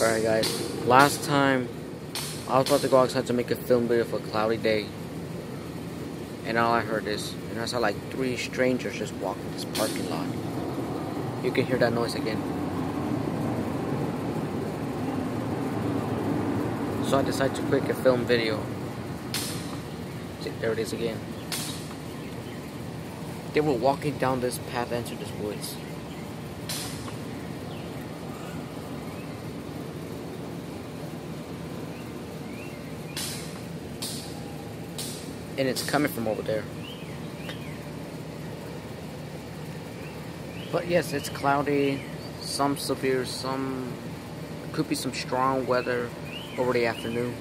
Alright guys, last time I was about to go outside to make a film video for a cloudy day, and all I heard is, and I saw like 3 strangers just walking this parking lot. You can hear that noise again. So I decided to quick a film video. See, there it is again. They were walking down this path into this woods. And it's coming from over there. But yes, it's cloudy, some severe, some could be some strong weather over the afternoon.